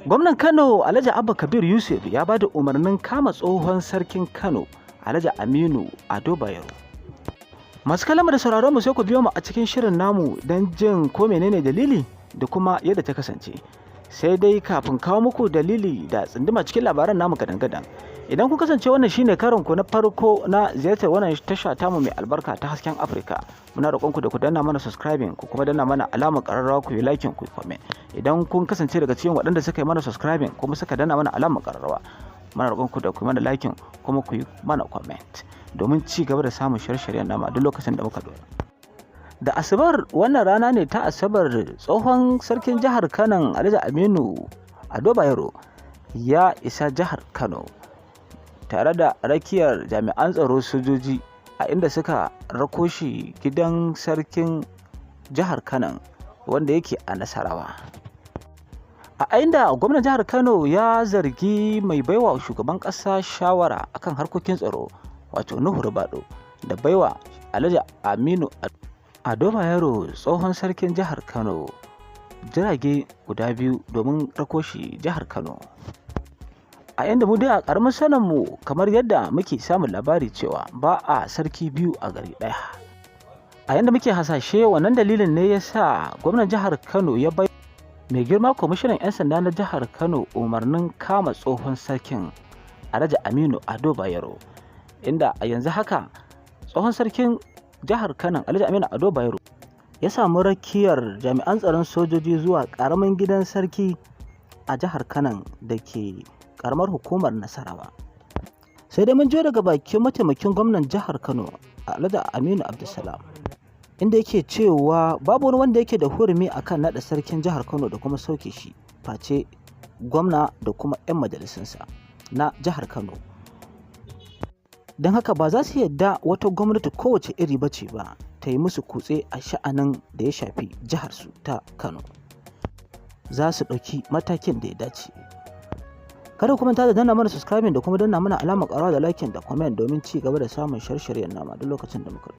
Gwamnan Kano Alhaji Abba Kabir Yusif ya ba da umarnin kama tsohon sarkin Kano Alhaji Aminu Ado Bayero. Masu kalama da sauraron mu sai ku biyo mu a cikin shirin namu don jin ko menene dalili da kuma yadda ta kasance. Sai dai kafin kawo muku dalili da tsinduma cikin labaran namu gadan-gadan. Idan kun kasance wannan shine karin ku na farko na ziyartar wannan tasha tamu mai albarka ta hasken Afirka, muna roƙon ku da ku danna mana subscribing ku kuma danna mana alamar ƙararrawa ku yi like ku yi comment. Idan kun kasance daga cikin waɗanda suka yi mana subscribing kuma suka danna mana alamar ƙararrawa, muna roƙon ku da ku yi mana like kuma ku yi mana comment domin ci gaba da samun shirye-shiryen nama duk lokacin da muka dora. Da Asabar, wannan rana ne ta Asabar, tsohon sarkin jihar Kano Alhaji Aminu Ado Bayero ya isa jihar Kano tare da rakiyar jami'an tsaro sojoji, a inda suka rako shi gidan sarkin jihar Kano wanda yake a Nasarawa. A inda gwamnan jihar Kano ya zargi mai baiwa shugaban ƙasa shawara akan harkokin tsaro wato Nuhu Ribado da baiwa Alhaji Aminu Ado Bayero tsohon sarkin jihar Kano jirage guda biyu domin rako shi jihar Kano. A yanda mu dai a ƙaramin sanin mu kamar yadda muke samun labari cewa ba a sarki biyu a gari ɗaya. A yanda muke hasashe wannan dalilin ne ya sa gwamnan jihar Kano ya bai mai girma kwamishinan 'yan sanda na jihar Kano umarnin kama tsohon sarkin Alhaji Aminu Ado Bayero, inda a yanzu haka tsohon sarkin jihar Kano Alhaji Aminu Ado Bayero ya samu rakiyar jami'an tsaron sojoji zuwa ƙaramin gidan sarki a jihar Kano da ke karamar hukumar Nasarawa. Sai dai mun je daga bakin mataimakin gwamnan jihar Kano Alhaji Aminu Abdulsalam, inda yake cewa babu wani wanda yake da hurumi akan naɗa sarkin jihar Kano da kuma sauke shi face gwamna da kuma 'yan majalisunsa na jihar Kano. Don haka ba za su yadda wata gwamnati kowace iri bace ba ta yi musu kutse a sha'anin da ya shafi jiharsu ta Kano. Za su ɗauki matakin da ya dace. Kada ku manta da danna mana subscribing da kuma danna mana alamar ƙarawa da like da comment domin ci gaba da samun shirye-shiryen nama duk lokacin da muka